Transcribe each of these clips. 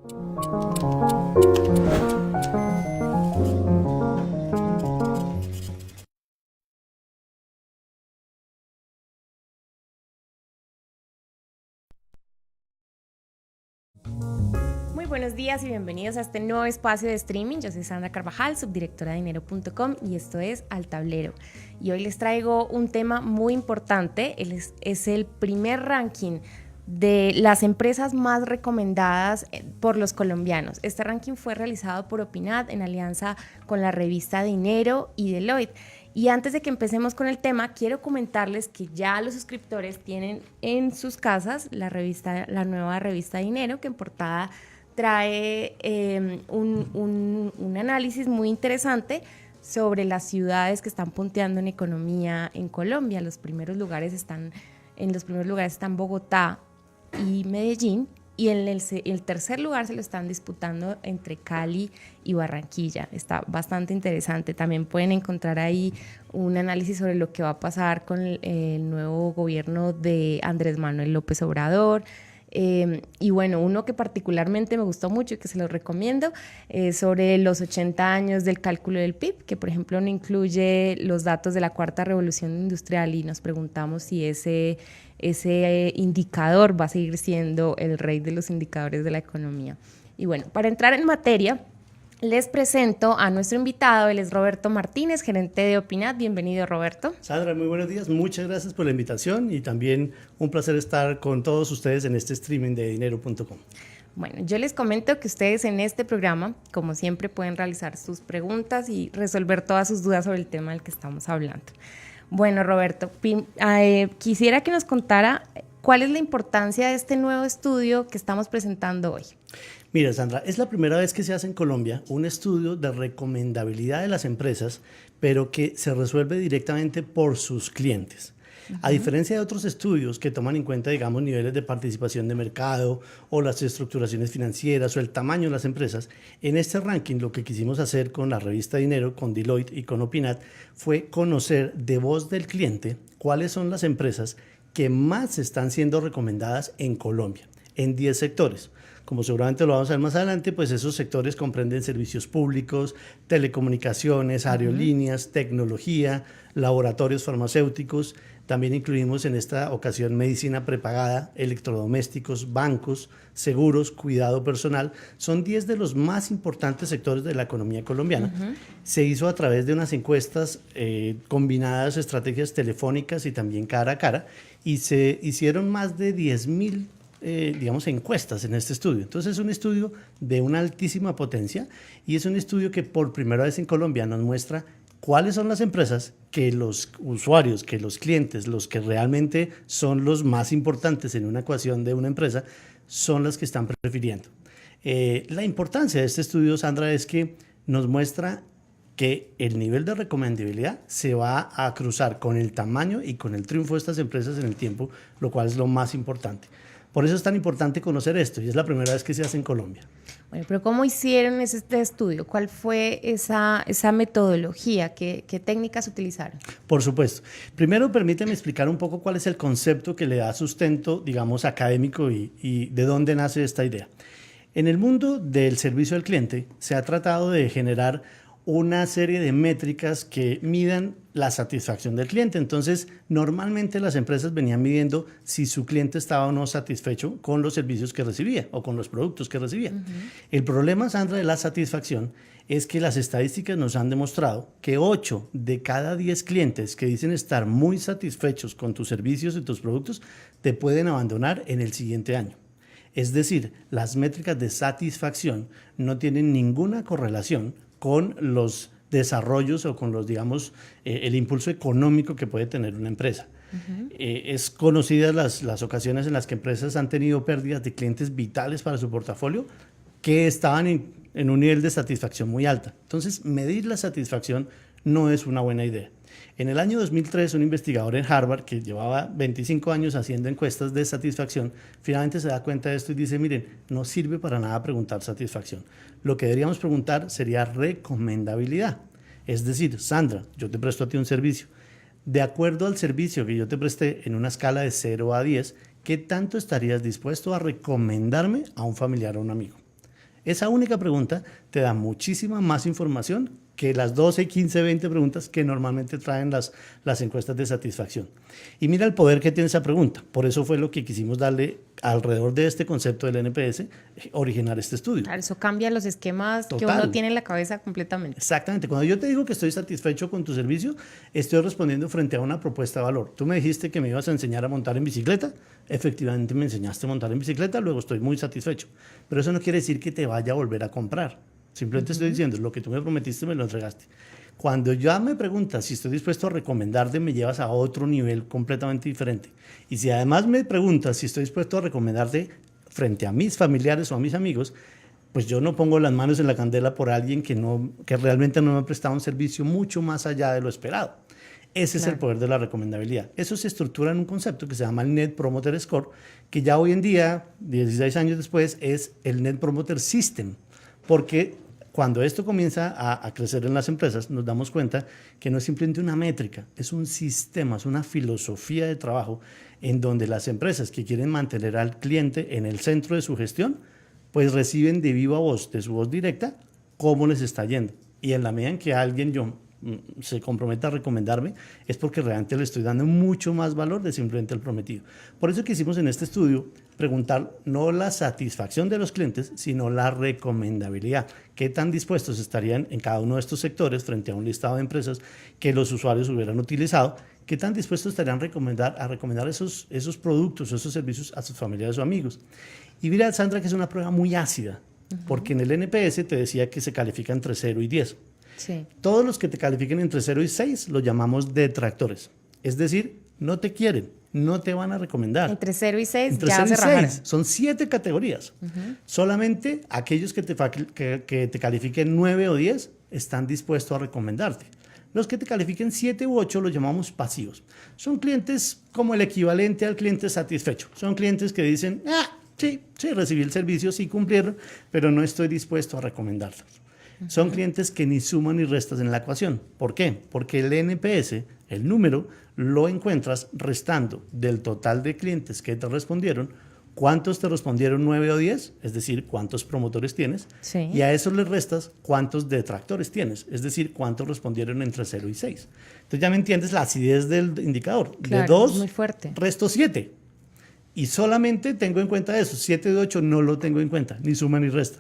Muy buenos días y bienvenidos a este nuevo espacio de streaming. Yo soy Sandra Carvajal, subdirectora de dinero.com, y esto es Al Tablero. Y hoy les traigo un tema muy importante. Es el primer ranking de las empresas más recomendadas por los colombianos. Este ranking fue realizado por Opinad en alianza con la revista Dinero y Deloitte. Y antes de que empecemos con el tema, quiero comentarles que ya los suscriptores tienen en sus casas la nueva revista Dinero, que en portada trae un análisis muy interesante sobre las ciudades que están punteando en economía en Colombia. En los primeros lugares están Bogotá y Medellín, y en el tercer lugar se lo están disputando entre Cali y Barranquilla. Está bastante interesante. También pueden encontrar ahí un análisis sobre lo que va a pasar con el nuevo gobierno de Andrés Manuel López Obrador. Y bueno, uno que particularmente me gustó mucho y que se lo recomiendo es sobre los 80 años del cálculo del PIB, que por ejemplo no incluye los datos de la cuarta revolución industrial, y nos preguntamos si ese indicador va a seguir siendo el rey de los indicadores de la economía. Y bueno, para entrar en materia, les presento a nuestro invitado. Él es Roberto Martínez, gerente de Opinad. Bienvenido, Roberto. Sandra, muy buenos días. Muchas gracias por la invitación y también un placer estar con todos ustedes en este streaming de dinero.com. Bueno, yo les comento que ustedes en este programa, como siempre, pueden realizar sus preguntas y resolver todas sus dudas sobre el tema del que estamos hablando. Bueno, Roberto, quisiera que nos contara cuál es la importancia de este nuevo estudio que estamos presentando hoy. Mira, Sandra, es la primera vez que se hace en Colombia un estudio de recomendabilidad de las empresas, pero que se resuelve directamente por sus clientes. A diferencia de otros estudios que toman en cuenta, digamos, niveles de participación de mercado o las estructuraciones financieras o el tamaño de las empresas, en este ranking lo que quisimos hacer con la revista Dinero, con Deloitte y con Opinad fue conocer de voz del cliente cuáles son las empresas que más están siendo recomendadas en Colombia, en 10 sectores. Como seguramente lo vamos a ver más adelante, pues esos sectores comprenden servicios públicos, telecomunicaciones, aerolíneas, tecnología, laboratorios farmacéuticos. También incluimos en esta ocasión medicina prepagada, electrodomésticos, bancos, seguros, cuidado personal. Son 10 de los más importantes sectores de la economía colombiana. Se hizo a través de unas encuestas combinadas, estrategias telefónicas y también cara a cara, y se hicieron más de 10.000 encuestas en este estudio. Entonces es un estudio de una altísima potencia y es un estudio que por primera vez en Colombia nos muestra cuáles son las empresas que los usuarios, que los clientes, los que realmente son los más importantes en una ecuación de una empresa, son las que están prefiriendo. La importancia de este estudio, Sandra, es que nos muestra que el nivel de recomendabilidad se va a cruzar con el tamaño y con el triunfo de estas empresas en el tiempo, lo cual es lo más importante. Por eso es tan importante conocer esto y es la primera vez que se hace en Colombia. Bueno, pero ¿cómo hicieron este estudio? ¿Cuál fue esa metodología? ¿Qué técnicas utilizaron? Por supuesto. Primero, permíteme explicar un poco cuál es el concepto que le da sustento, digamos, académico y de dónde nace esta idea. En el mundo del servicio al cliente se ha tratado de generar una serie de métricas que midan la satisfacción del cliente. Entonces, normalmente las empresas venían midiendo si su cliente estaba o no satisfecho con los servicios que recibía o con los productos que recibía. El problema, Sandra, de la satisfacción es que las estadísticas nos han demostrado que 8 de cada 10 clientes que dicen estar muy satisfechos con tus servicios y tus productos te pueden abandonar en el siguiente año. Es decir, las métricas de satisfacción no tienen ninguna correlación con los desarrollos o con los, digamos, el impulso económico que puede tener una empresa. Es conocidas las ocasiones en las que empresas han tenido pérdidas de clientes vitales para su portafolio que estaban en un nivel de satisfacción muy alta. Entonces, medir la satisfacción no es una buena idea. En el año 2003, un investigador en Harvard que llevaba 25 años haciendo encuestas de satisfacción, finalmente se da cuenta de esto y dice, miren, no sirve para nada preguntar satisfacción. Lo que deberíamos preguntar sería recomendabilidad. Es decir, Sandra, yo te presto a ti un servicio. De acuerdo al servicio que yo te presté en una escala de 0 a 10, ¿qué tanto estarías dispuesto a recomendarme a un familiar o un amigo? Esa única pregunta te da muchísima más información que las 12, 15, 20 preguntas que normalmente traen las encuestas de satisfacción. Y mira el poder que tiene esa pregunta. Por eso fue lo que quisimos darle alrededor de este concepto del NPS, originar este estudio. Claro, eso cambia los esquemas que Total. uno tiene en la cabeza completamente. Exactamente. Cuando yo te digo que estoy satisfecho con tu servicio, estoy respondiendo frente a una propuesta de valor. Tú me dijiste que me ibas a enseñar a montar en bicicleta. Efectivamente me enseñaste a montar en bicicleta, luego estoy muy satisfecho. Pero eso no quiere decir que te vaya a volver a comprar. Simplemente estoy diciendo, lo que tú me prometiste me lo entregaste. Cuando ya me preguntas si estoy dispuesto a recomendarte, me llevas a otro nivel completamente diferente. Y si además me preguntas si estoy dispuesto a recomendarte frente a mis familiares o a mis amigos, pues yo no pongo las manos en la candela por alguien que realmente no me ha prestado un servicio mucho más allá de lo esperado. Ese es el poder de la recomendabilidad. Eso se estructura en un concepto que se llama el Net Promoter Score, que ya hoy en día, 16 años después, es el Net Promoter System, porque cuando esto comienza a crecer en las empresas, nos damos cuenta que no es simplemente una métrica, es un sistema, es una filosofía de trabajo en donde las empresas que quieren mantener al cliente en el centro de su gestión, pues reciben de viva voz, de su voz directa, cómo les está yendo. Y en la medida en que alguien se comprometa a recomendarme, es porque realmente le estoy dando mucho más valor de simplemente el prometido. Por eso quisimos en este estudio preguntar no la satisfacción de los clientes, sino la recomendabilidad. ¿Qué tan dispuestos estarían en cada uno de estos sectores frente a un listado de empresas que los usuarios hubieran utilizado? ¿Qué tan dispuestos estarían a recomendar esos productos, esos servicios a sus familiares o amigos? Y mira, Sandra, que es una prueba muy ácida, porque en el NPS te decía que se califica entre 0 y 10. Sí. Todos los que te califiquen entre 0 y 6 los llamamos detractores. Es decir, no te quieren, no te van a recomendar. Entre 0 y 6 Entre ya 0 se y rajaron. 6. Son 7 categorías. Solamente aquellos que te califiquen 9 o 10 están dispuestos a recomendarte. Los que te califiquen 7 u 8 los llamamos pasivos. Son clientes como el equivalente al cliente satisfecho. Son clientes que dicen, sí, recibí el servicio, sí cumplieron, pero no estoy dispuesto a recomendarlos. Son clientes que ni suman ni restas en la ecuación. ¿Por qué? Porque el NPS, el número, lo encuentras restando del total de clientes que te respondieron, cuántos te respondieron 9 o 10, es decir, cuántos promotores tienes, Sí. y a eso le restas cuántos detractores tienes, es decir, cuántos respondieron entre 0 y 6. Entonces ya me entiendes la acidez del indicador. Claro, de 2, es muy fuerte. resto 7. Y solamente tengo en cuenta eso. 7 de 8 no lo tengo en cuenta, ni suma ni resta.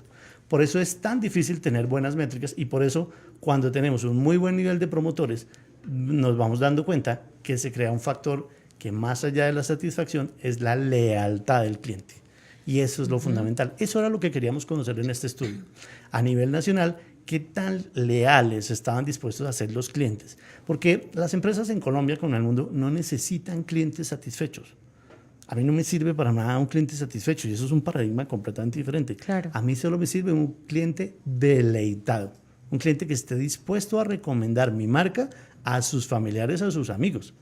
Por eso es tan difícil tener buenas métricas y por eso cuando tenemos un muy buen nivel de promotores nos vamos dando cuenta que se crea un factor que más allá de la satisfacción es la lealtad del cliente. Y eso es lo fundamental. Eso era lo que queríamos conocer en este estudio. A nivel nacional, ¿qué tan leales estaban dispuestos a ser los clientes? Porque las empresas en Colombia, como en el mundo, no necesitan clientes satisfechos. A mí no me sirve para nada un cliente satisfecho y eso es un paradigma completamente diferente. Claro. A mí solo me sirve un cliente deleitado, un cliente que esté dispuesto a recomendar mi marca a sus familiares, a sus amigos.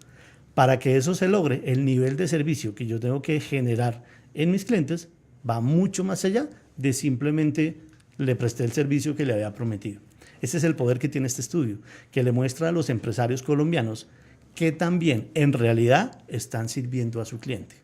Para que eso se logre, el nivel de servicio que yo tengo que generar en mis clientes va mucho más allá de simplemente le presté el servicio que le había prometido. Ese es el poder que tiene este estudio, que le muestra a los empresarios colombianos que también en realidad están sirviendo a su cliente.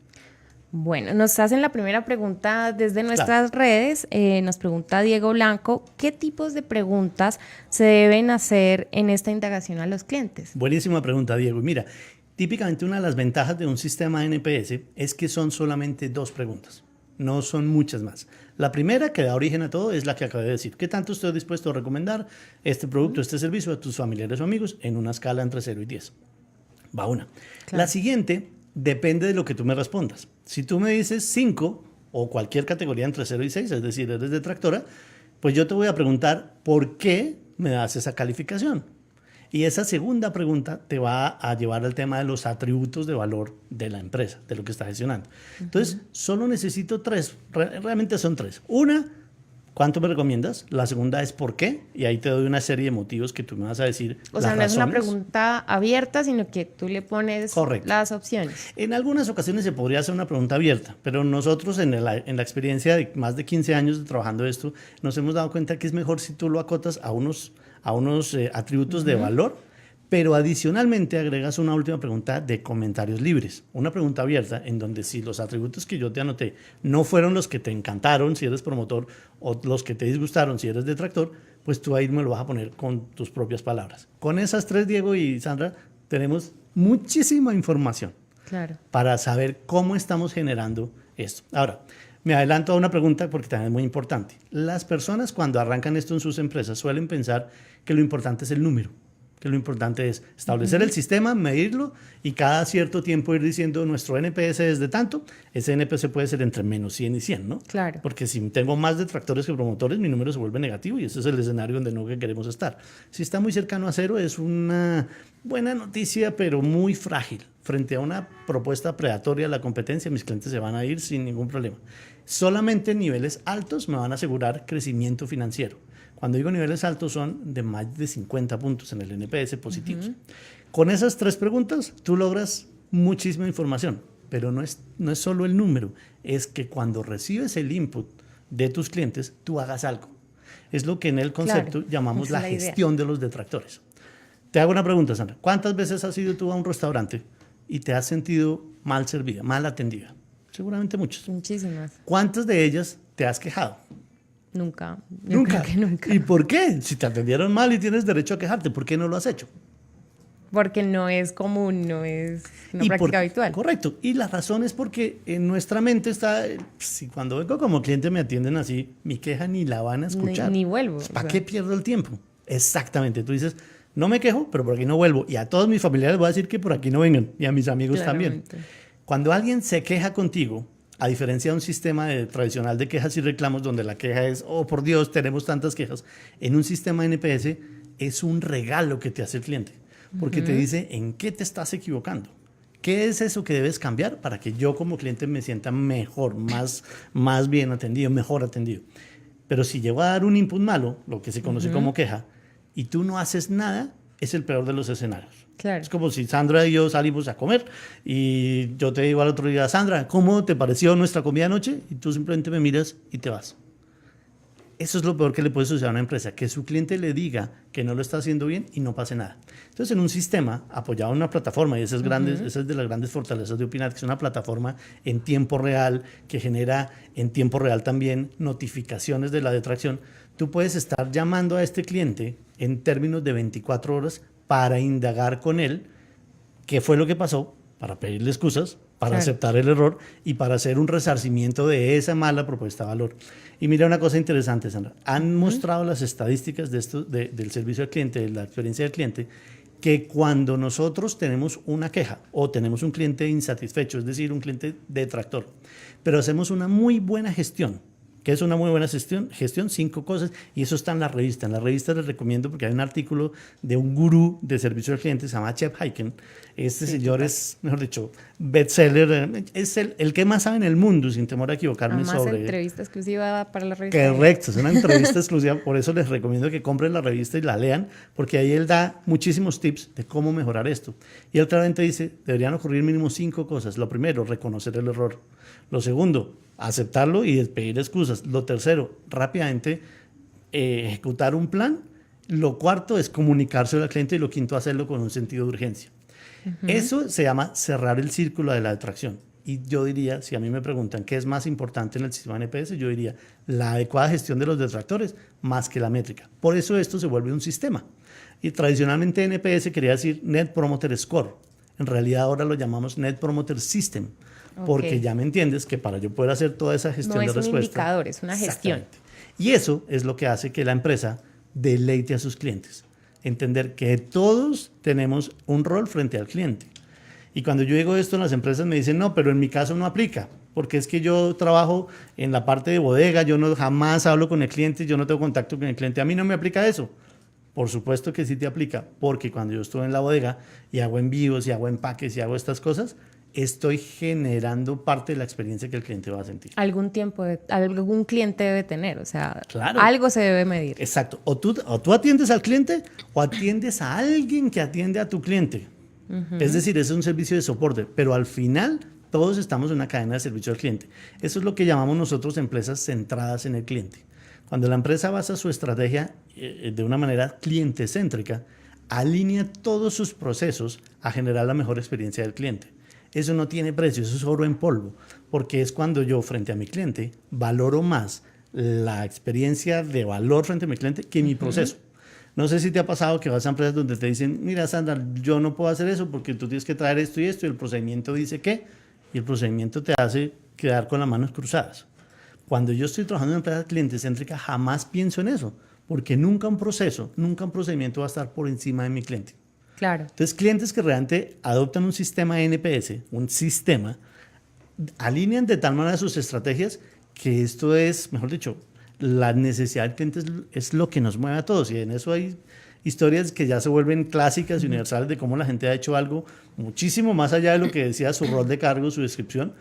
Bueno, nos hacen la primera pregunta desde nuestras redes. Nos pregunta Diego Blanco, ¿qué tipos de preguntas se deben hacer en esta indagación a los clientes? Buenísima pregunta, Diego. Y mira, típicamente una de las ventajas de un sistema NPS es que son solamente 2 preguntas, no son muchas más. La primera que da origen a todo es la que acabé de decir. ¿Qué tanto estoy dispuesto a recomendar este producto, este servicio a tus familiares o amigos en una escala entre 0 y 10? Va una. Claro. La siguiente depende de lo que tú me respondas. Si tú me dices 5 o cualquier categoría entre 0 y 6, es decir, eres detractora, pues yo te voy a preguntar ¿por qué me das esa calificación? Y esa segunda pregunta te va a llevar al tema de los atributos de valor de la empresa, de lo que está gestionando. Entonces, solo necesito 3, realmente son 3. Una, ¿cuánto me recomiendas? La segunda es ¿por qué? Y ahí te doy una serie de motivos que tú me vas a decir. O sea, no es una pregunta abierta, sino que tú le pones las opciones. En algunas ocasiones se podría hacer una pregunta abierta, pero nosotros en la experiencia de más de 15 años trabajando esto, nos hemos dado cuenta que es mejor si tú lo acotas a unos atributos de valor, Pero adicionalmente agregas una última pregunta de comentarios libres, una pregunta abierta en donde si los atributos que yo te anoté no fueron los que te encantaron si eres promotor o los que te disgustaron si eres detractor, pues tú ahí me lo vas a poner con tus propias palabras. Con esas tres, Diego y Sandra, tenemos muchísima información para saber cómo estamos generando esto. Ahora, me adelanto a una pregunta porque también es muy importante. Las personas cuando arrancan esto en sus empresas suelen pensar que lo importante es el número, que lo importante es establecer el sistema, medirlo y cada cierto tiempo ir diciendo nuestro NPS es de tanto. Ese NPS puede ser entre menos 100 y 100, ¿no? Claro. Porque si tengo más detractores que promotores, mi número se vuelve negativo y ese es el escenario donde no queremos estar. Si está muy cercano a cero, es una buena noticia, pero muy frágil. Frente a una propuesta predatoria de la competencia, mis clientes se van a ir sin ningún problema. Solamente niveles altos me van a asegurar crecimiento financiero. Cuando digo niveles altos son de más de 50 puntos en el NPS positivos. Con esas tres preguntas tú logras muchísima información, pero no es solo el número, es que cuando recibes el input de tus clientes, tú hagas algo. Es lo que en el concepto llamamos la gestión de los detractores. Te hago una pregunta, Sandra. ¿Cuántas veces has ido tú a un restaurante y te has sentido mal servida, mal atendida? Seguramente muchas. Muchísimas. ¿Cuántas de ellas te has quejado? Nunca. Nunca. Creo que nunca. ¿Y por qué? Si te atendieron mal y tienes derecho a quejarte, ¿por qué no lo has hecho? Porque no es común, no es una práctica habitual. Correcto. Y la razón es porque en nuestra mente está, si cuando vengo como cliente me atienden así, mi queja ni la van a escuchar. Ni vuelvo. ¿Para qué pierdo el tiempo? Exactamente. Tú dices, no me quejo, pero por aquí no vuelvo. Y a todos mis familiares voy a decir que por aquí no vengan. Y a mis amigos también. Cuando alguien se queja contigo, a diferencia de un sistema tradicional de quejas y reclamos donde la queja es, oh por Dios, tenemos tantas quejas, en un sistema NPS es un regalo que te hace el cliente, porque te dice en qué te estás equivocando, qué es eso que debes cambiar para que yo como cliente me sienta mejor, más bien atendido, mejor atendido. Pero si llego a dar un input malo, lo que se conoce como queja, y tú no haces nada, es el peor de los escenarios. Claro. Es como si Sandra y yo salimos a comer y yo te digo al otro día, Sandra, ¿cómo te pareció nuestra comida anoche? Y tú simplemente me miras y te vas. Eso es lo peor que le puede suceder a una empresa, que su cliente le diga que no lo está haciendo bien y no pase nada. Entonces, en un sistema apoyado en una plataforma, y esa es de las grandes fortalezas de Opinat, que es una plataforma en tiempo real, que genera en tiempo real también notificaciones de la detracción, tú puedes estar llamando a este cliente en términos de 24 horas para indagar con él qué fue lo que pasó, para pedirle excusas, para aceptar el error y para hacer un resarcimiento de esa mala propuesta de valor. Y mira una cosa interesante, Sandra. Han mostrado las estadísticas de esto, del servicio al cliente, de la experiencia del cliente, que cuando nosotros tenemos una queja o tenemos un cliente insatisfecho, es decir, un cliente detractor, pero hacemos una muy buena gestión. ¿Qué es una muy buena gestión? 5 cosas, y eso está en la revista. En la revista les recomiendo porque hay un artículo de un gurú de servicio al cliente, se llama Chet Hyken. Este señor es, mejor dicho, bestseller, es el que más sabe en el mundo, sin temor a equivocarme sobre... Además, entrevista exclusiva para la revista. Correcto, es una entrevista exclusiva, por eso les recomiendo que compren la revista y la lean, porque ahí él da muchísimos tips de cómo mejorar esto. Y él claramente dice, deberían ocurrir mínimo 5 cosas. Lo primero, reconocer el error. Lo segundo, aceptarlo y pedir excusas. Lo tercero, rápidamente ejecutar un plan. Lo cuarto es comunicárselo al cliente y lo quinto, hacerlo con un sentido de urgencia. Eso se llama cerrar el círculo de la detracción. Y yo diría, si a mí me preguntan qué es más importante en el sistema NPS, yo diría la adecuada gestión de los detractores más que la métrica. Por eso esto se vuelve un sistema. Y tradicionalmente NPS quería decir Net Promoter Score. En realidad ahora lo llamamos Net Promoter System. Porque ya me entiendes que para yo poder hacer toda esa gestión de respuesta... No es un indicador, es una gestión. Y eso es lo que hace que la empresa deleite a sus clientes. Entender que todos tenemos un rol frente al cliente. Y cuando yo digo esto en las empresas me dicen, no, pero en mi caso no aplica. Porque es que yo trabajo en la parte de bodega, yo jamás hablo con el cliente, yo no tengo contacto con el cliente. A mí no me aplica eso. Por supuesto que sí te aplica, porque cuando yo estuve en la bodega y hago envíos y hago empaques y hago estas cosas... estoy generando parte de la experiencia que el cliente va a sentir. Algún cliente debe tener, o sea, algo se debe medir. Exacto. O tú atiendes al cliente o atiendes a alguien que atiende a tu cliente. Es decir, es un servicio de soporte, pero al final todos estamos en una cadena de servicio al cliente. Eso es lo que llamamos nosotros empresas centradas en el cliente. Cuando la empresa basa su estrategia de una manera cliente-céntrica, alinea todos sus procesos a generar la mejor experiencia del cliente. Eso no tiene precio, eso es oro en polvo, porque es cuando yo frente a mi cliente valoro más la experiencia de valor frente a mi cliente que mi proceso. No sé si te ha pasado que vas a empresas donde te dicen, mira Sandra, yo no puedo hacer eso porque tú tienes que traer esto y esto, y el procedimiento dice qué, y el procedimiento te hace quedar con las manos cruzadas. Cuando yo estoy trabajando en una empresa cliente céntrica, jamás pienso en eso, porque nunca un proceso, nunca un procedimiento va a estar por encima de mi cliente. Claro. Entonces, clientes que realmente adoptan un sistema NPS, un sistema, alinean de tal manera sus estrategias que esto es, mejor dicho, la necesidad del cliente es lo que nos mueve a todos. Y en eso hay historias que ya se vuelven clásicas y universales de cómo la gente ha hecho algo muchísimo más allá de lo que decía su rol de cargo, su descripción,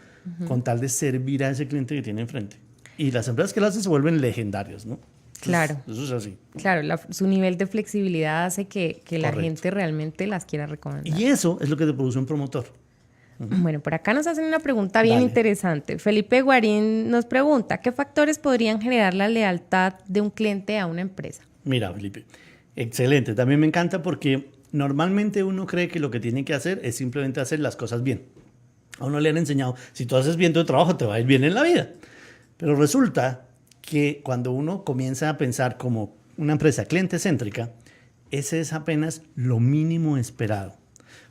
con tal de servir a ese cliente que tiene enfrente. Y las empresas que lo hacen se vuelven legendarias, ¿no? Claro. Eso es así. Claro, su nivel de flexibilidad hace que la Correcto. gente realmente las quiera recomendar. Y eso es lo que te produce un promotor. Bueno, por acá nos hacen una pregunta bien Dale. interesante. Felipe Guarín nos pregunta, ¿qué factores podrían generar la lealtad de un cliente a una empresa? Mira, Felipe, excelente. También me encanta porque normalmente uno cree que lo que tiene que hacer es simplemente hacer las cosas bien. A uno le han enseñado, si tú haces bien tu trabajo, te va a ir bien en la vida. Pero resulta que cuando uno comienza a pensar como una empresa cliente céntrica, ese es apenas lo mínimo esperado.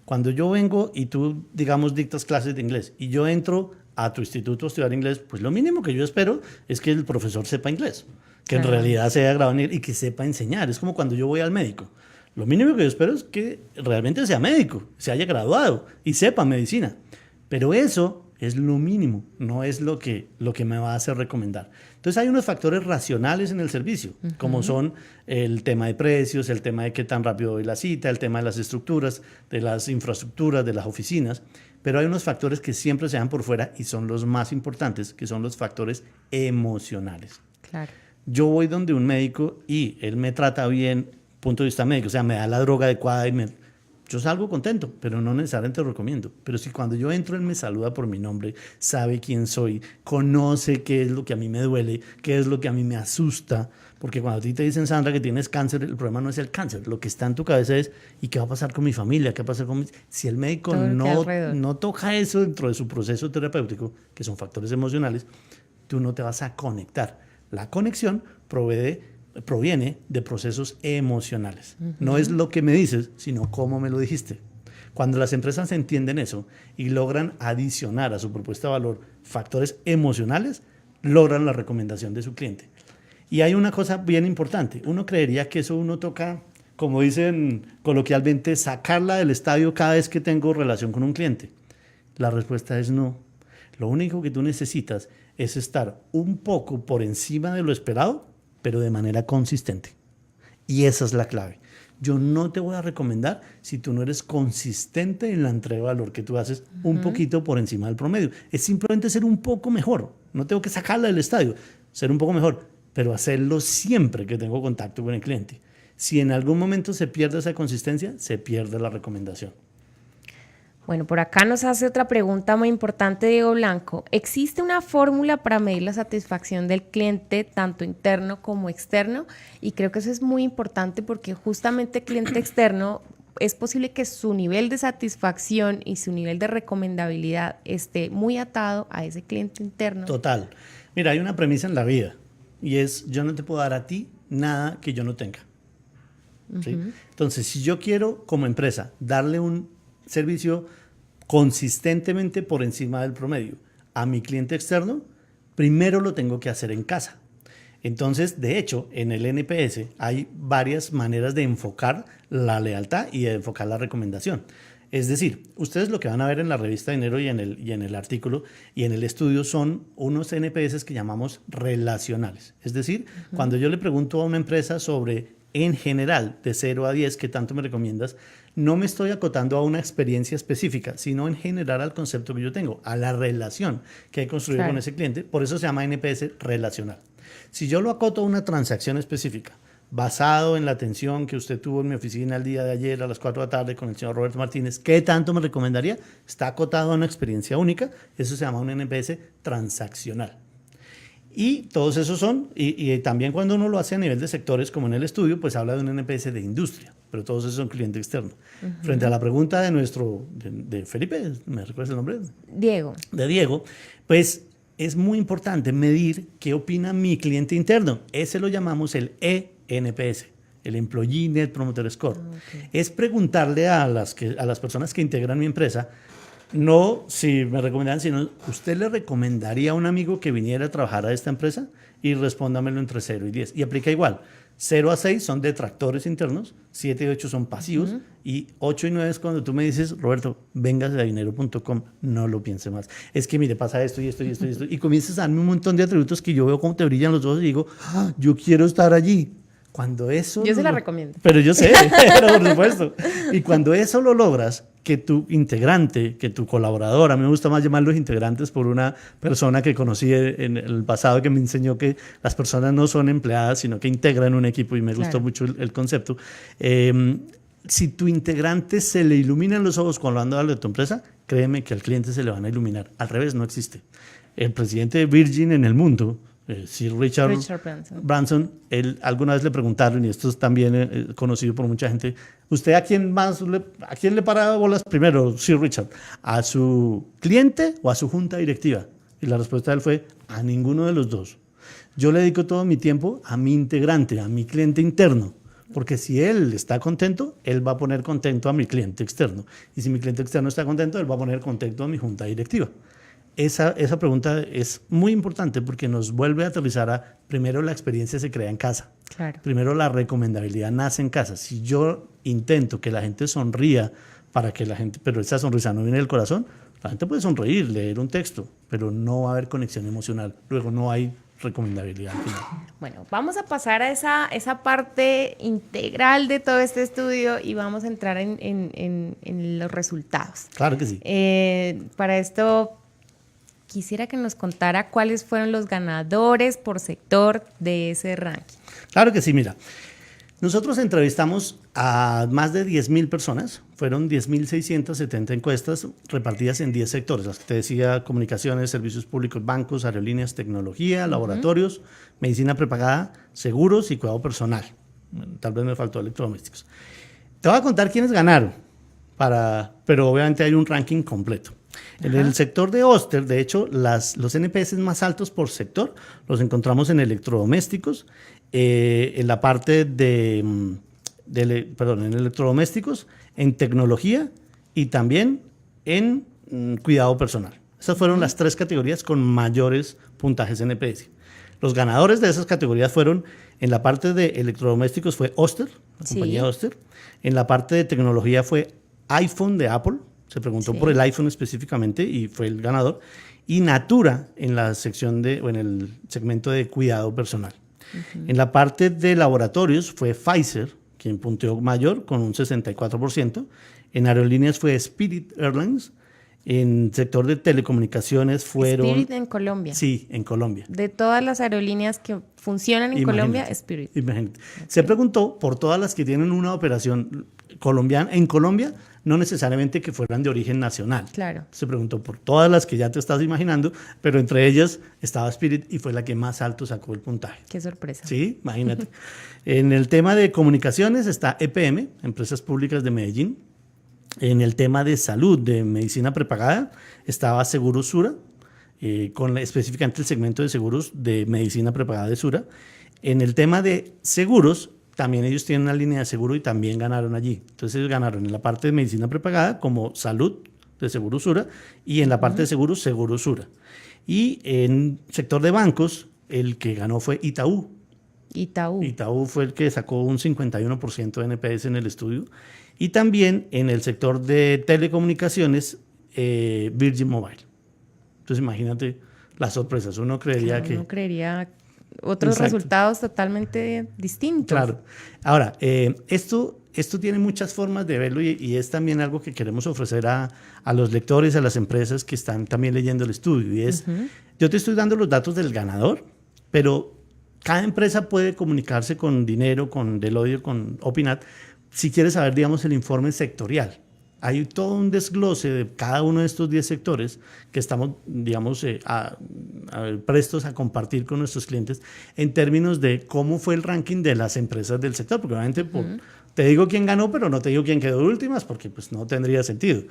Cuando yo vengo y tú, digamos, dictas clases de inglés y yo entro a tu instituto a estudiar inglés, pues lo mínimo que yo espero es que el profesor sepa inglés, que en realidad sea graduado y que sepa enseñar. Es como cuando yo voy al médico. Lo mínimo que yo espero es que realmente sea médico, se haya graduado y sepa medicina. Pero eso es lo mínimo, no es lo que me va a hacer recomendar. Entonces hay unos factores racionales en el servicio, como son el tema de precios, el tema de qué tan rápido doy la cita, el tema de las estructuras, de las infraestructuras, de las oficinas, pero hay unos factores que siempre se dan por fuera y son los más importantes, que son los factores emocionales. Claro. Yo voy donde un médico y él me trata bien, punto de vista médico, o sea, me da la droga adecuada y yo salgo contento, pero no necesariamente lo recomiendo. Pero si cuando yo entro él me saluda por mi nombre, sabe quién soy, conoce qué es lo que a mí me duele, qué es lo que a mí me asusta, porque cuando a ti te dicen, Sandra, que tienes cáncer, el problema no es el cáncer, lo que está en tu cabeza es, ¿y qué va a pasar con mi familia? ¿Qué va a pasar con mi...? Si el médico no toca eso dentro de su proceso terapéutico, que son factores emocionales, tú no te vas a conectar. La conexión proviene de procesos emocionales. No es lo que me dices, sino cómo me lo dijiste. Cuando las empresas entienden eso y logran adicionar a su propuesta de valor factores emocionales, logran la recomendación de su cliente. Y hay una cosa bien importante. Uno creería que eso uno toca, como dicen coloquialmente, sacarla del estadio cada vez que tengo relación con un cliente. La respuesta es no. Lo único que tú necesitas es estar un poco por encima de lo esperado, pero de manera consistente. Y esa es la clave. Yo no te voy a recomendar si tú no eres consistente en la entrega de valor que tú haces un poquito por encima del promedio. Es simplemente ser un poco mejor. No tengo que sacarla del estadio, ser un poco mejor, pero hacerlo siempre que tengo contacto con el cliente. Si en algún momento se pierde esa consistencia, se pierde la recomendación. Bueno, por acá nos hace otra pregunta muy importante Diego Blanco. ¿Existe una fórmula para medir la satisfacción del cliente, tanto interno como externo? Y creo que eso es muy importante porque justamente el cliente externo es posible que su nivel de satisfacción y su nivel de recomendabilidad esté muy atado a ese cliente interno. Total. Mira, hay una premisa en la vida y es, yo no te puedo dar a ti nada que yo no tenga. ¿Sí? Entonces, si yo quiero como empresa darle un servicio consistentemente por encima del promedio a mi cliente externo, primero lo tengo que hacer en casa. Entonces, de hecho, en el NPS hay varias maneras de enfocar la lealtad y de enfocar la recomendación. Es decir, ustedes lo que van a ver en la revista de enero y en el artículo y en el estudio son unos NPS que llamamos relacionales. Es decir, cuando yo le pregunto a una empresa sobre, en general, de 0 a 10, ¿qué tanto me recomiendas?, no me estoy acotando a una experiencia específica, sino en general al concepto que yo tengo, a la relación que he construido con ese cliente. Por eso se llama NPS relacional. Si yo lo acoto a una transacción específica, basado en la atención que usted tuvo en mi oficina el día de ayer a las 4 de la tarde con el señor Roberto Martínez, ¿qué tanto me recomendaría? Está acotado a una experiencia única. Eso se llama un NPS transaccional. Y todos esos son, y también cuando uno lo hace a nivel de sectores, como en el estudio, pues habla de un NPS de industria, pero todos esos son cliente externo. Frente a la pregunta de Felipe, ¿me recuerdas el nombre? Diego. De Diego, pues es muy importante medir qué opina mi cliente interno. Ese lo llamamos el ENPS, el Employee Net Promoter Score. Okay. Es preguntarle a las personas que integran mi empresa, no si me recomendan, sino ¿usted le recomendaría a un amigo que viniera a trabajar a esta empresa? Y respóndamelo entre 0 y 10. Y aplica igual. 0 a 6 son detractores internos, 7 y 8 son pasivos, y 8 y 9 es cuando tú me dices, Roberto, véngase a dinero.com, no lo piense más. Es que mire, pasa esto y esto y esto y esto. Y comienzas a darme un montón de atributos que yo veo cómo te brillan los ojos y digo, yo quiero estar allí. Cuando eso... Yo se la recomiendo. Pero yo sé, pero por supuesto. Y cuando eso lo logras, que tu integrante, que tu colaborador, a mí me gusta más llamarlos integrantes por una persona que conocí en el pasado que me enseñó que las personas no son empleadas, sino que integran un equipo y me gustó mucho el concepto. Si tu integrante se le iluminan los ojos cuando anda de tu empresa, créeme que al cliente se le van a iluminar. Al revés, no existe. El presidente de Virgin en el mundo, Sir Richard Branson, él alguna vez le preguntaron, y esto es también conocido por mucha gente, ¿usted a quién le para bolas primero, Sir Richard? ¿A su cliente o a su junta directiva? Y la respuesta de él fue, a ninguno de los dos. Yo le dedico todo mi tiempo a mi integrante, a mi cliente interno, porque si él está contento, él va a poner contento a mi cliente externo. Y si mi cliente externo está contento, él va a poner contento a mi junta directiva. Esa pregunta es muy importante porque nos vuelve a aterrizar a, primero, la experiencia se crea en casa. Claro. Primero, la recomendabilidad nace en casa. Si yo intento que la gente sonría para que la gente, pero esa sonrisa no viene del corazón, la gente puede sonreír, leer un texto, pero no va a haber conexión emocional. Luego no hay recomendabilidad al final. Bueno, vamos a pasar a esa parte integral de todo este estudio y vamos a entrar en los resultados. Claro que sí. Para esto... quisiera que nos contara cuáles fueron los ganadores por sector de ese ranking. Claro que sí, mira. Nosotros entrevistamos a más de 10.000 personas. Fueron 10.670 encuestas repartidas en 10 sectores. Las que te decía, comunicaciones, servicios públicos, bancos, aerolíneas, tecnología, laboratorios, medicina prepagada, seguros y cuidado personal. Tal vez me faltó electrodomésticos. Te voy a contar quiénes ganaron, pero obviamente hay un ranking completo. En el sector de Oster, de hecho, los NPS más altos por sector los encontramos en electrodomésticos, en la parte en electrodomésticos, en tecnología y también en cuidado personal. Esas fueron las 3 categorías con mayores puntajes NPS. Los ganadores de esas categorías fueron, en la parte de electrodomésticos fue Oster, la compañía Oster. En la parte de tecnología fue iPhone de Apple. Se preguntó por el iPhone específicamente y fue el ganador. Y Natura en la sección en el segmento de cuidado personal. En la parte de laboratorios fue Pfizer, quien punteó mayor con un 64%. En aerolíneas fue Spirit Airlines. En sector de telecomunicaciones fueron... Spirit en Colombia. Sí, en Colombia. De todas las aerolíneas que funcionan en Colombia, Spirit. Imagínate. Okay. Se preguntó por todas las que tienen una operación colombiana en Colombia, no necesariamente que fueran de origen nacional. Claro. Se preguntó por todas las que ya te estás imaginando, pero entre ellas estaba Spirit y fue la que más alto sacó el puntaje. Qué sorpresa. Sí, imagínate. En el tema de comunicaciones está EPM, Empresas Públicas de Medellín. En el tema de salud, de medicina prepagada, estaba Seguros Sura, específicamente el segmento de seguros de medicina prepagada de Sura. En el tema de seguros, también ellos tienen una línea de seguro y también ganaron allí. Entonces ellos ganaron en la parte de medicina prepagada como salud de Seguros Sura y en la parte de seguros, Seguros Sura. Y en sector de bancos, el que ganó fue Itaú. Itaú fue el que sacó un 51% de NPS en el estudio. Y también en el sector de telecomunicaciones, Virgin Mobile. Entonces imagínate las sorpresas. Uno creería Uno creería otros resultados totalmente distintos. Claro. Ahora, esto tiene muchas formas de verlo y es también algo que queremos ofrecer a los lectores, a las empresas que están también leyendo el estudio. Y es, yo te estoy dando los datos del ganador, pero cada empresa puede comunicarse con Dinero, con Deloitte, con Opinat, si quieres saber, digamos, el informe sectorial. hay todo un desglose de cada uno de estos 10 sectores que estamos, digamos, prestos a compartir con nuestros clientes en términos de cómo fue el ranking de las empresas del sector, porque obviamente te digo quién ganó, pero no te digo quién quedó últimas, porque pues no tendría sentido.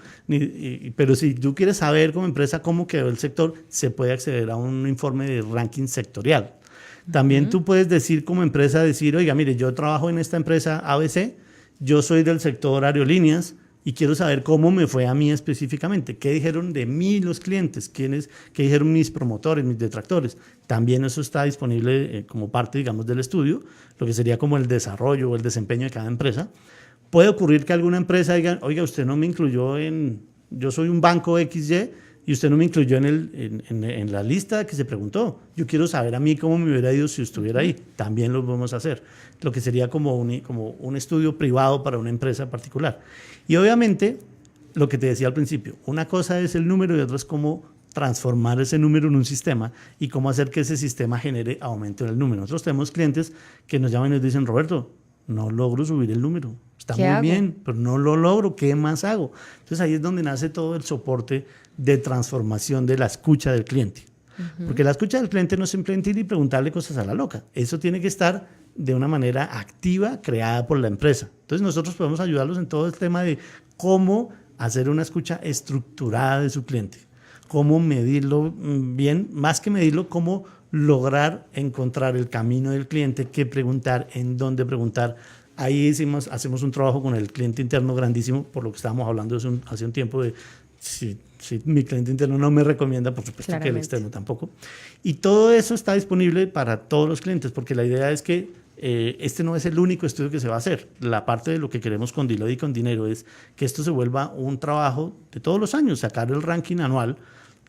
Pero si tú quieres saber como empresa cómo quedó el sector, se puede acceder a un informe de ranking sectorial. También tú puedes decir como empresa, oiga, mire, yo trabajo en esta empresa ABC, yo soy del sector aerolíneas y quiero saber cómo me fue a mí específicamente, qué dijeron de mí los clientes, qué dijeron mis promotores, mis detractores. También eso está disponible como parte, digamos, del estudio, lo que sería como el desarrollo o el desempeño de cada empresa. Puede ocurrir que alguna empresa diga, oiga, usted no me incluyó yo soy un banco XY, y usted no me incluyó en la lista que se preguntó. Yo quiero saber a mí cómo me hubiera ido si estuviera ahí. También lo podemos hacer. Lo que sería como un estudio privado para una empresa particular. Y obviamente, lo que te decía al principio, una cosa es el número y otra es cómo transformar ese número en un sistema y cómo hacer que ese sistema genere aumento en el número. Nosotros tenemos clientes que nos llaman y nos dicen, Roberto, no logro subir el número. Está muy bien, pero no lo logro. ¿Qué más hago? Entonces ahí es donde nace todo el soporte de transformación de la escucha del cliente. Porque la escucha del cliente no es simplemente ir y preguntarle cosas a la loca. Eso tiene que estar de una manera activa, creada por la empresa. Entonces nosotros podemos ayudarlos en todo el tema de cómo hacer una escucha estructurada de su cliente, cómo medirlo bien, más que medirlo, cómo lograr encontrar el camino del cliente, qué preguntar, en dónde preguntar. Ahí hacemos un trabajo con el cliente interno grandísimo, por lo que estábamos hablando hace un tiempo de si mi cliente interno no me recomienda, por supuesto que el externo tampoco. Y todo eso está disponible para todos los clientes, porque la idea es que este no es el único estudio que se va a hacer. La parte de lo que queremos con Deloitte y con Dinero es que esto se vuelva un trabajo de todos los años, sacar el ranking anual,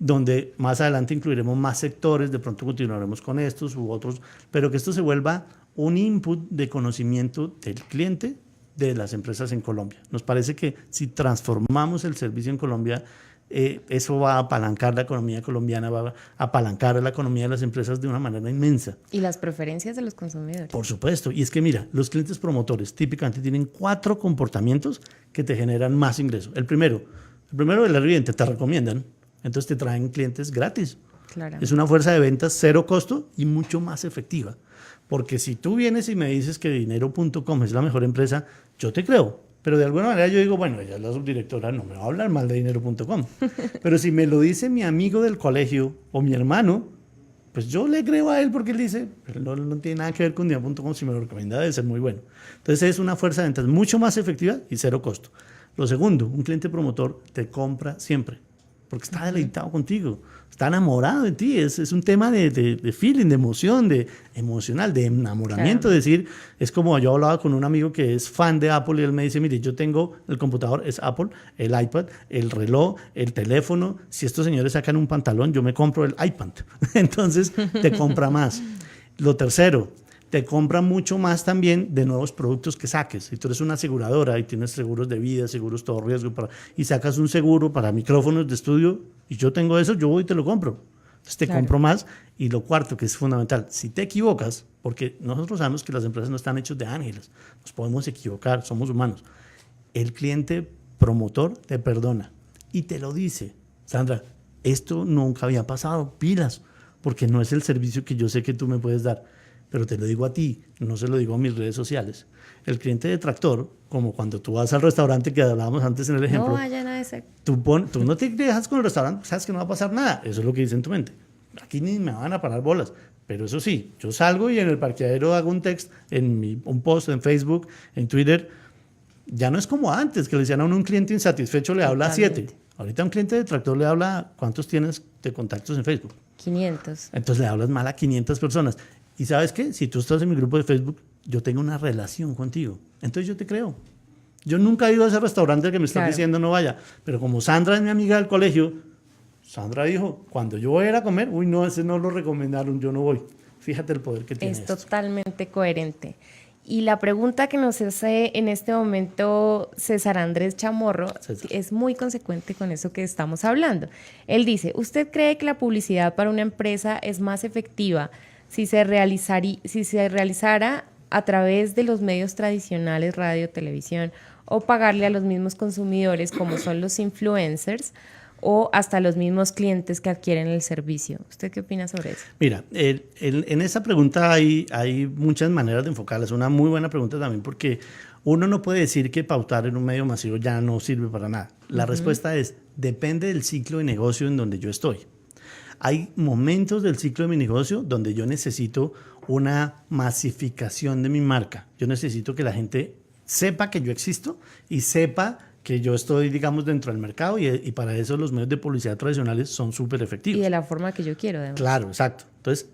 donde más adelante incluiremos más sectores, de pronto continuaremos con estos u otros, pero que esto se vuelva un input de conocimiento del cliente de las empresas en Colombia. Nos parece que si transformamos el servicio en Colombia, eso va a apalancar la economía colombiana, va a apalancar la economía de las empresas de una manera inmensa. Y las preferencias de los consumidores. Por supuesto. Y es que mira, los clientes promotores típicamente tienen 4 comportamientos que te generan más ingresos. El primero es el evidente, te recomiendan. Entonces te traen clientes gratis. Es una fuerza de ventas cero costo y mucho más efectiva. Porque si tú vienes y me dices que dinero.com es la mejor empresa, yo te creo. Pero de alguna manera yo digo, bueno, ella es la subdirectora, no me va a hablar mal de dinero.com. Pero si me lo dice mi amigo del colegio o mi hermano, pues yo le creo a él porque él dice, pero no tiene nada que ver con dinero.com, si me lo recomienda debe ser muy bueno. Entonces es una fuerza de ventas mucho más efectiva y cero costo. Lo segundo, un cliente promotor te compra siempre, porque está deleitado contigo, está enamorado de ti, es un tema de feeling, de emoción, de emocional, de enamoramiento. Claro. Es decir, es como yo hablaba con un amigo que es fan de Apple y él me dice, mire, yo tengo el computador, es Apple, el iPad, el reloj, el teléfono, si estos señores sacan un pantalón, yo me compro el iPad. Entonces te compra más. Lo tercero, te compra mucho más también de nuevos productos que saques. Si tú eres una aseguradora y tienes seguros de vida, seguros todo riesgo, y sacas un seguro para micrófonos de estudio, y yo tengo eso, yo voy y te lo compro. Entonces te compro más. Y lo cuarto, que es fundamental, si te equivocas, porque nosotros sabemos que las empresas no están hechas de ángeles, nos podemos equivocar, somos humanos. El cliente promotor te perdona y te lo dice. Sandra, esto nunca había pasado, pilas, porque no es el servicio que yo sé que tú me puedes dar. Pero te lo digo a ti, no se lo digo a mis redes sociales. El cliente detractor, como cuando tú vas al restaurante que hablábamos antes en el ejemplo, no vayan a ese. Tú no te dejas con el restaurante, sabes que no va a pasar nada. Eso es lo que dice en tu mente. Aquí ni me van a parar bolas. Pero eso sí, yo salgo y en el parqueadero hago un text, un post en Facebook, en Twitter. Ya no es como antes, que le decían a un cliente insatisfecho le habla a 7. Ahorita un cliente detractor le habla, ¿cuántos tienes de contactos en Facebook? 500. Entonces le hablas mal a 500 personas. ¿Y sabes qué? Si tú estás en mi grupo de Facebook, yo tengo una relación contigo. Entonces yo te creo. Yo nunca he ido a ese restaurante que me estás diciendo no vaya. Pero como Sandra es mi amiga del colegio, Sandra dijo, cuando yo voy a ir a comer, uy, no, ese no lo recomendaron, yo no voy. Fíjate el poder que tiene esto. Es totalmente coherente. Y la pregunta que nos hace en este momento César Andrés Chamorro es muy consecuente con eso que estamos hablando. Él dice, ¿usted cree que la publicidad para una empresa es más efectiva si se realizara a través de los medios tradicionales, radio, televisión, o pagarle a los mismos consumidores como son los influencers o hasta los mismos clientes que adquieren el servicio. ¿Usted qué opina sobre eso? Mira, en esa pregunta hay muchas maneras de enfocarla. Es una muy buena pregunta también porque uno no puede decir que pautar en un medio masivo ya no sirve para nada. La respuesta es, depende del ciclo de negocio en donde yo estoy. Hay momentos del ciclo de mi negocio donde yo necesito una masificación de mi marca. Yo necesito que la gente sepa que yo existo y sepa que yo estoy, digamos, dentro del mercado y para eso los medios de publicidad tradicionales son súper efectivos. Y de la forma que yo quiero, además. Claro, exacto. Entonces,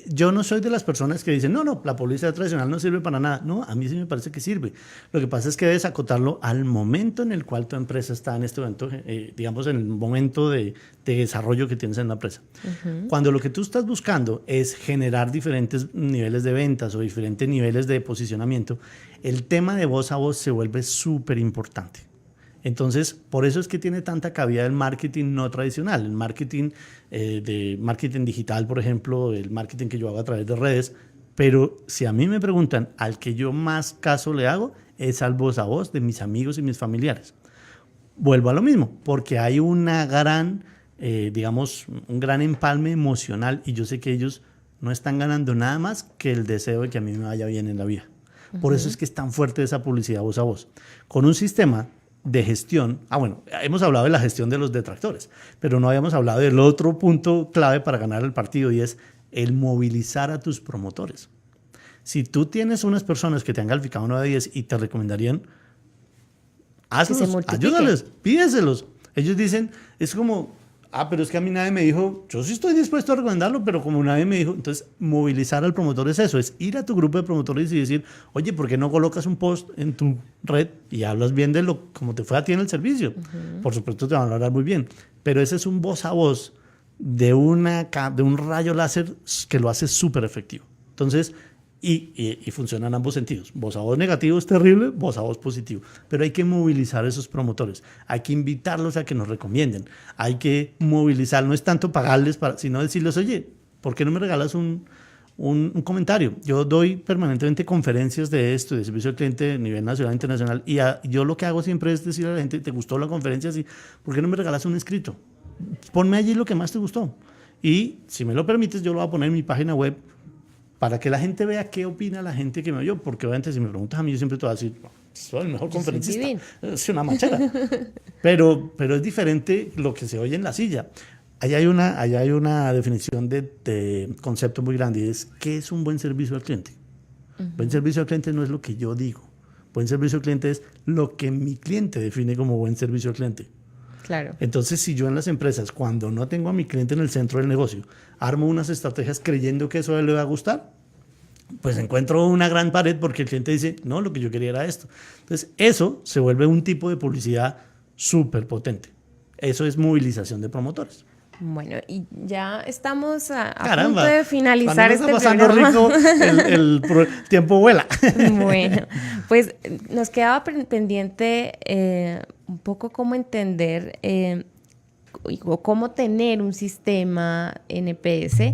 yo no soy de las personas que dicen, no, la publicidad tradicional no sirve para nada. No, a mí sí me parece que sirve. Lo que pasa es que debes acotarlo al momento en el cual tu empresa está en este momento, digamos, en el momento de desarrollo que tienes en la empresa. Cuando lo que tú estás buscando es generar diferentes niveles de ventas o diferentes niveles de posicionamiento, el tema de voz a voz se vuelve súper importante. Entonces, por eso es que tiene tanta cabida el marketing no tradicional, el marketing de marketing digital, por ejemplo, el marketing que yo hago a través de redes. Pero si a mí me preguntan, al que yo más caso le hago es al voz a voz de mis amigos y mis familiares. Vuelvo a lo mismo, porque hay una gran, digamos, un gran empalme emocional y yo sé que ellos no están ganando nada más que el deseo de que a mí me vaya bien en la vida. Por eso es que es tan fuerte esa publicidad voz a voz. Con un sistema de gestión, bueno, hemos hablado de la gestión de los detractores, pero no habíamos hablado del otro punto clave para ganar el partido y es el movilizar a tus promotores. Si tú tienes unas personas que te han calificado 9 de 10 y te recomendarían, hazlos, ayúdales, pídeselos. Ellos dicen, es como, pero es que a mí nadie me dijo, yo sí estoy dispuesto a recomendarlo, pero como nadie me dijo, entonces movilizar al promotor es eso, es ir a tu grupo de promotores y decir, oye, ¿por qué no colocas un post en tu red y hablas bien de lo como te fue a ti en el servicio? Por supuesto te van a hablar muy bien, pero ese es un voz a voz de un rayo láser que lo hace súper efectivo. Entonces, y funciona en ambos sentidos. Voz a voz negativo es terrible, voz a voz positivo. Pero hay que movilizar a esos promotores. Hay que invitarlos a que nos recomienden. Hay que movilizar, no es tanto pagarles, sino decirles, oye, ¿por qué no me regalas un comentario? Yo doy permanentemente conferencias de esto, de servicio al cliente a nivel nacional e internacional. Y yo lo que hago siempre es decirle a la gente, ¿te gustó la conferencia? Sí, ¿por qué no me regalas un escrito? Ponme allí lo que más te gustó. Y si me lo permites, yo lo voy a poner en mi página web para que la gente vea qué opina la gente que me oyó, porque obviamente si me preguntas a mí, yo siempre te voy a decir, soy el mejor conferencista, es una machera. pero es diferente lo que se oye en la silla. Allá hay una definición de concepto muy grande, y es, ¿qué es un buen servicio al cliente? Buen servicio al cliente no es lo que yo digo, buen servicio al cliente es lo que mi cliente define como buen servicio al cliente. Claro. Entonces, si yo en las empresas, cuando no tengo a mi cliente en el centro del negocio, armo unas estrategias creyendo que eso a él le va a gustar, pues encuentro una gran pared porque el cliente dice, no, lo que yo quería era esto. Entonces, eso se vuelve un tipo de publicidad súper potente. Eso es movilización de promotores. Bueno, y ya estamos a Caramba, punto de finalizar este pasando programa. rico, el tiempo vuela. Bueno, pues nos quedaba pendiente un poco cómo entender o cómo tener un sistema NPS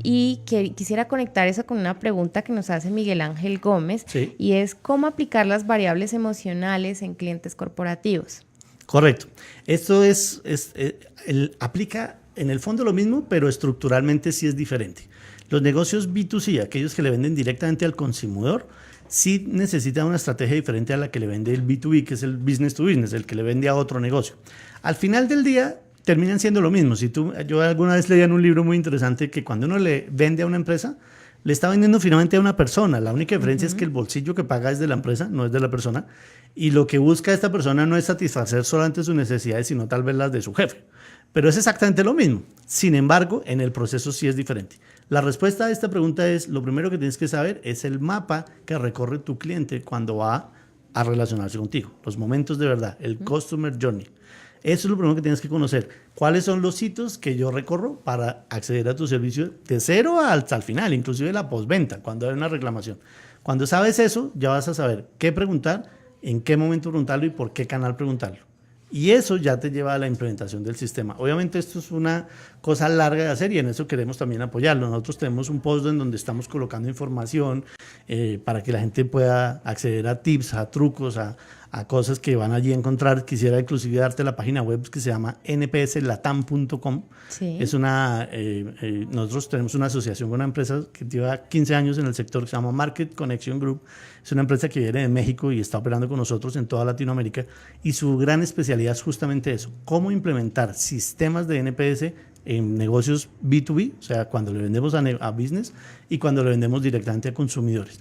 y que quisiera conectar eso con una pregunta que nos hace Miguel Ángel Gómez, sí. Y es cómo aplicar las variables emocionales en clientes corporativos. Correcto. Esto aplica en el fondo lo mismo, pero estructuralmente sí es diferente. Los negocios B2C, aquellos que le venden directamente al consumidor, sí necesitan una estrategia diferente a la que le vende el B2B, que es el business to business, el que le vende a otro negocio. Al final del día terminan siendo lo mismo. Yo alguna vez leía en un libro muy interesante que cuando uno le vende a una empresa, le está vendiendo finalmente a una persona. La única diferencia es que el bolsillo que paga es de la empresa, no es de la persona. Y lo que busca esta persona no es satisfacer solamente sus necesidades, sino tal vez las de su jefe. Pero es exactamente lo mismo. Sin embargo, en el proceso sí es diferente. La respuesta a esta pregunta es, lo primero que tienes que saber es el mapa que recorre tu cliente cuando va a relacionarse contigo. Los momentos de verdad, el Customer Journey. Eso es lo primero que tienes que conocer. ¿Cuáles son los hitos que yo recorro para acceder a tu servicio de cero hasta el final, inclusive la postventa, cuando hay una reclamación? Cuando sabes eso, ya vas a saber qué preguntar, en qué momento preguntarlo y por qué canal preguntarlo. Y eso ya te lleva a la implementación del sistema. Obviamente esto es una cosa larga de hacer y en eso queremos también apoyarlo. Nosotros tenemos un post en donde estamos colocando información para que la gente pueda acceder a tips, a trucos, a a cosas que van allí a encontrar. Quisiera inclusive darte la página web que se llama npslatam.com. Sí. Es nosotros tenemos una asociación con una empresa que lleva 15 años en el sector que se llama Market Connection Group. Es una empresa que viene de México y está operando con nosotros en toda Latinoamérica, y su gran especialidad es justamente eso: cómo implementar sistemas de NPS en negocios B2B, o sea, cuando le vendemos a business y cuando le vendemos directamente a consumidores.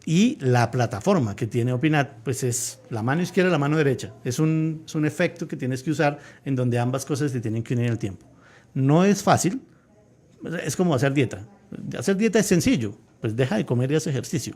Y la plataforma que tiene Opinat, pues es la mano izquierda y la mano derecha. Es un efecto que tienes que usar en donde ambas cosas te tienen que unir en el tiempo. No es fácil, es como hacer dieta. Hacer dieta es sencillo, pues deja de comer y haz ejercicio.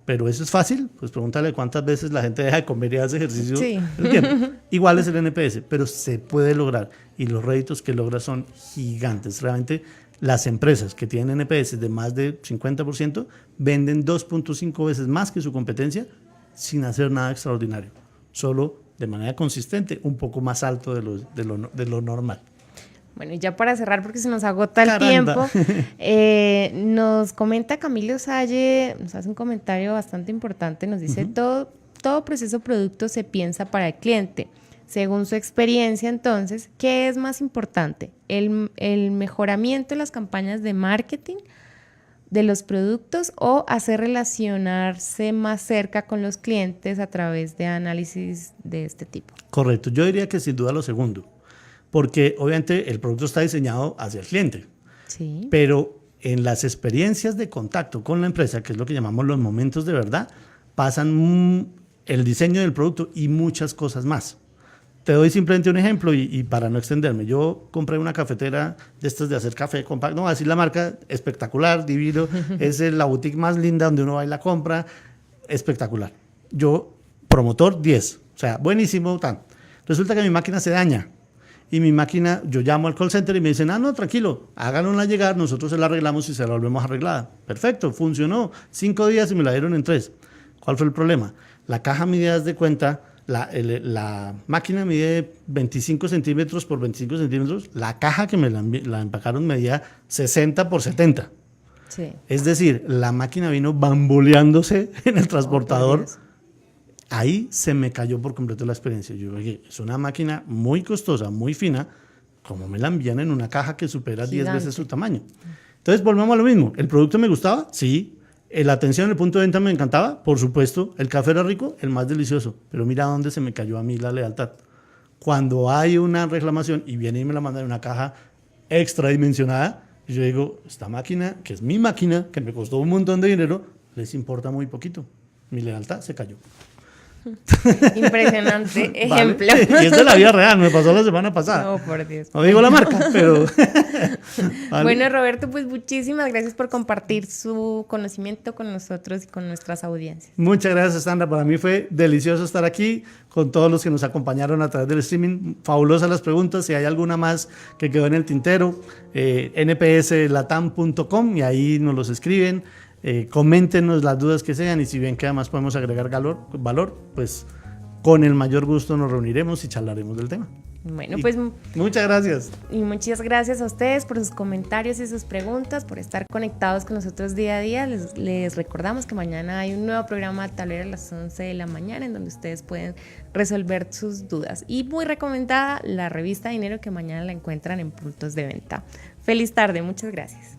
Pero eso es fácil, pues pregúntale cuántas veces la gente deja de comer y hace ejercicio. Sí. El tiempo. Igual es el NPS, pero se puede lograr, y los réditos que logra son gigantes. Realmente las empresas que tienen NPS de más de 50% venden 2.5 veces más que su competencia sin hacer nada extraordinario, solo de manera consistente, un poco más alto de lo normal. Bueno, y ya para cerrar, porque se nos agota el Caramba. tiempo, nos comenta Camilo Salle, nos hace un comentario bastante importante, nos dice: todo proceso producto se piensa para el cliente. Según su experiencia, entonces, ¿qué es más importante? ¿El mejoramiento de las campañas de marketing de los productos o hacer relacionarse más cerca con los clientes a través de análisis de este tipo? Correcto, yo diría que sin duda lo segundo, porque obviamente el producto está diseñado hacia el cliente, Sí. pero en las experiencias de contacto con la empresa, que es lo que llamamos los momentos de verdad, pasan el diseño del producto y muchas cosas más. Te doy simplemente un ejemplo y para no extenderme. Yo compré una cafetera de estas de hacer café compacto, no voy a decir la marca, espectacular, divino, es la boutique más linda donde uno va y la compra, espectacular. Yo, promotor 10, o sea, buenísimo, tan. Resulta que mi máquina se daña. Y mi máquina, yo llamo al call center y me dicen: no, tranquilo, háganla llegar, nosotros se la arreglamos y se la volvemos arreglada. Perfecto, funcionó. 5 días y me la dieron en 3. ¿Cuál fue el problema? La caja mide, haz de cuenta, la máquina mide 25 centímetros por 25 centímetros. La caja que me la empacaron medía 60 por 70. Sí. Es decir, la máquina vino bamboleándose en el transportador. Ahí se me cayó por completo la experiencia. Yo dije: es una máquina muy costosa, muy fina, ¿cómo me la envían en una caja que supera 10 veces su tamaño? Entonces volvemos a lo mismo. ¿El producto me gustaba? Sí. ¿La atención en el punto de venta me encantaba? Por supuesto. ¿El café era rico? El más delicioso. Pero mira dónde se me cayó a mí la lealtad. Cuando hay una reclamación y viene y me la manda en una caja extradimensionada, yo digo: esta máquina, que es mi máquina, que me costó un montón de dinero, les importa muy poquito. Mi lealtad se cayó. Impresionante ejemplo. Vale. Y es de la vida real, me pasó la semana pasada. No, por Dios. No digo la marca, pero... Vale. Bueno, Roberto, pues muchísimas gracias por compartir su conocimiento con nosotros y con nuestras audiencias. Muchas gracias, Sandra. Para mí fue delicioso estar aquí con todos los que nos acompañaron a través del streaming. Fabulosas las preguntas. Si hay alguna más que quedó en el tintero, npslatam.com, y ahí nos los escriben. Coméntenos las dudas que sean, y si ven que además podemos agregar valor, pues con el mayor gusto nos reuniremos y charlaremos del tema. Bueno, pues muchas gracias. Y muchas gracias a ustedes por sus comentarios y sus preguntas, por estar conectados con nosotros día a día. Les recordamos que mañana hay un nuevo programa de Tablero a las 11 de la mañana en donde ustedes pueden resolver sus dudas. Y muy recomendada la revista Dinero, que mañana la encuentran en puntos de venta. Feliz tarde, muchas gracias.